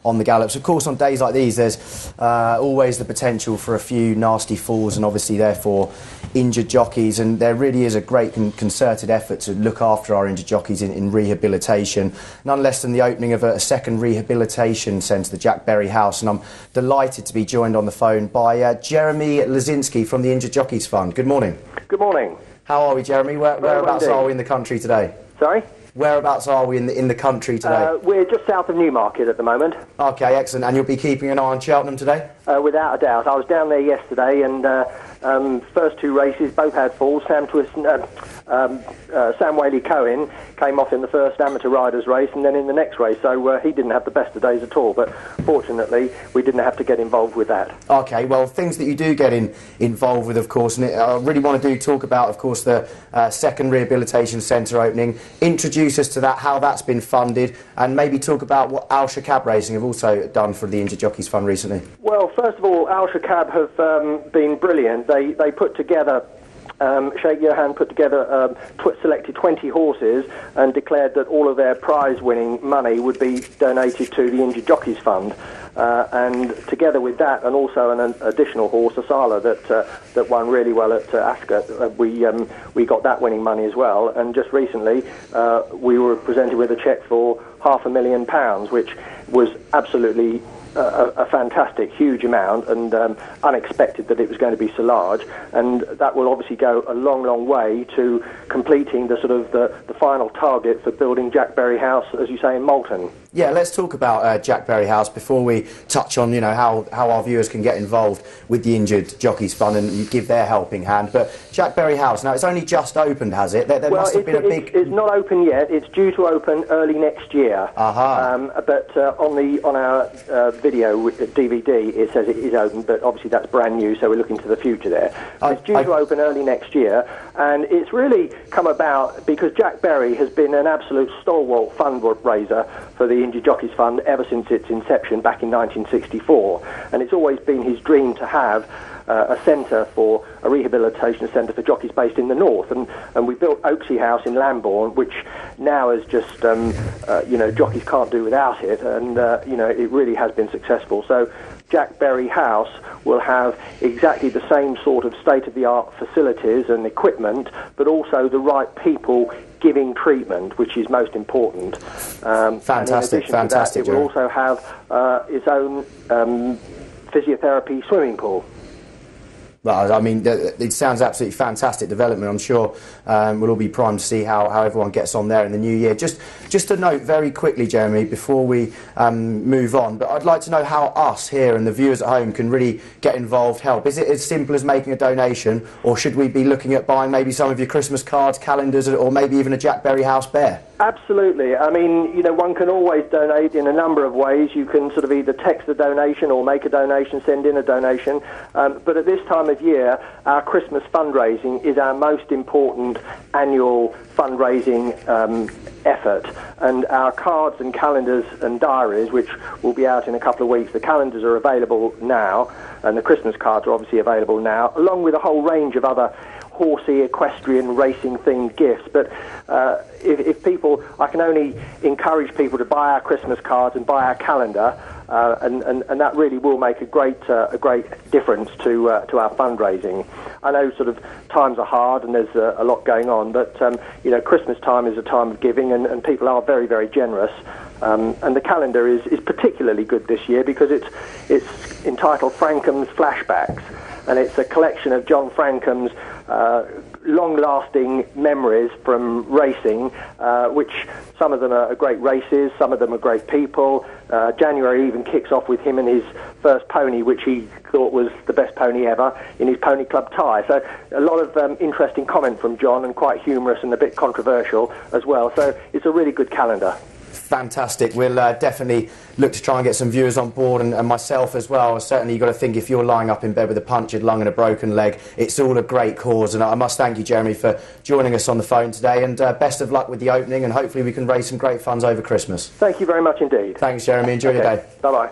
on the gallops. Of course, on days like these, there's always the potential for a few nasty falls and obviously therefore injured jockeys, and there really is a great concerted effort to look after our injured jockeys in rehabilitation. None less than the opening of a second rehabilitation centre, the Jack Berry House, and I'm delighted to be joined on the phone by Jeremy Zielinski from the Injured Jockeys Fund. Good morning. Good morning. How are we, Jeremy? Whereabouts are we in the country today? Sorry? Whereabouts are we in the country today? We're just south of Newmarket at the moment. Okay, excellent. And you'll be keeping an eye on Cheltenham today? Without a doubt. I was down there yesterday, and first two races both had falls. Sam Whaley-Cohen came off in the first amateur riders race and then in the next race, so he didn't have the best of days at all, but fortunately we didn't have to get involved with that. Okay, well, things that you do get involved with, of course, and I really want to talk about, of course, the second rehabilitation centre opening. Introduce us to that, how that's been funded, and maybe talk about what Alsha Cab Racing have also done for the Injured Jockeys Fund recently. Well, first of all, Alsha Cab have been brilliant. They put together, Sheikh Johan put together, selected 20 horses and declared that all of their prize-winning money would be donated to the Injured Jockeys Fund. And together with that, and also an additional horse, Asala, that won really well at Ascot, we got that winning money as well. And just recently, we were presented with a cheque for £500,000, which was absolutely a fantastic, huge amount, and unexpected that it was going to be so large, and that will obviously go a long, long way to completing the sort of the final target for building Jack Berry House, as you say, in Malton. Yeah, let's talk about Jack Berry House before we touch on, you know, how our viewers can get involved with the Injured Jockeys Fund and give their helping hand. But Jack Berry House, now it's only just opened, has it? There must have been a big... It's not open yet. It's due to open early next year. But on our video DVD, it says it is open, but obviously that's brand new, so we're looking to the future there. It's due to open early next year, and it's really come about because Jack Berry has been an absolute stalwart fundraiser for the Injured Jockeys Fund ever since its inception back in 1964, and it's always been his dream to have a centre for a rehabilitation centre for jockeys based in the north, and we built Oaksey House in Lambourne, which now is just jockeys can't do without it, and it really has been successful. So Jack Berry House will have exactly the same sort of state-of-the-art facilities and equipment, but also the right people giving treatment, which is most important. Fantastic. It will also have its own physiotherapy swimming pool. Well, I mean, it sounds absolutely fantastic development. I'm sure we'll all be primed to see how everyone gets on there in the new year. Just a note very quickly, Jeremy, before we move on, but I'd like to know how us here and the viewers at home can really get involved, help. Is it as simple as making a donation, or should we be looking at buying maybe some of your Christmas cards, calendars, or maybe even a Jack Berry House bear? Absolutely. I mean, one can always donate in a number of ways. You can sort of either text a donation or make a donation, send in a donation. But at this time of year, our Christmas fundraising is our most important annual fundraising effort. And our cards and calendars and diaries, which will be out in a couple of weeks, the calendars are available now, and the Christmas cards are obviously available now, along with a whole range of other horsey, equestrian, racing-themed gifts. But if people, I can only encourage people to buy our Christmas cards and buy our calendar, and that really will make a great difference to our fundraising. I know sort of times are hard and there's a lot going on, but Christmas time is a time of giving, and people are very, very generous. And the calendar is particularly good this year because it's entitled Frankam's Flashbacks, and it's a collection of John Frankam's long-lasting memories from racing, which some of them are great races, some of them are great people. January even kicks off with him and his first pony, which he thought was the best pony ever, in his Pony Club tie. So a lot of interesting comment from John, and quite humorous and a bit controversial as well. So it's a really good calendar. Fantastic. We'll definitely look to try and get some viewers on board, and myself as well. Certainly you've got to think, if you're lying up in bed with a punctured lung and a broken leg, it's all a great cause, and I must thank you, Jeremy, for joining us on the phone today, and best of luck with the opening, and hopefully we can raise some great funds over Christmas. Thank you very much indeed. Thanks, Jeremy. Enjoy your day. Bye-bye.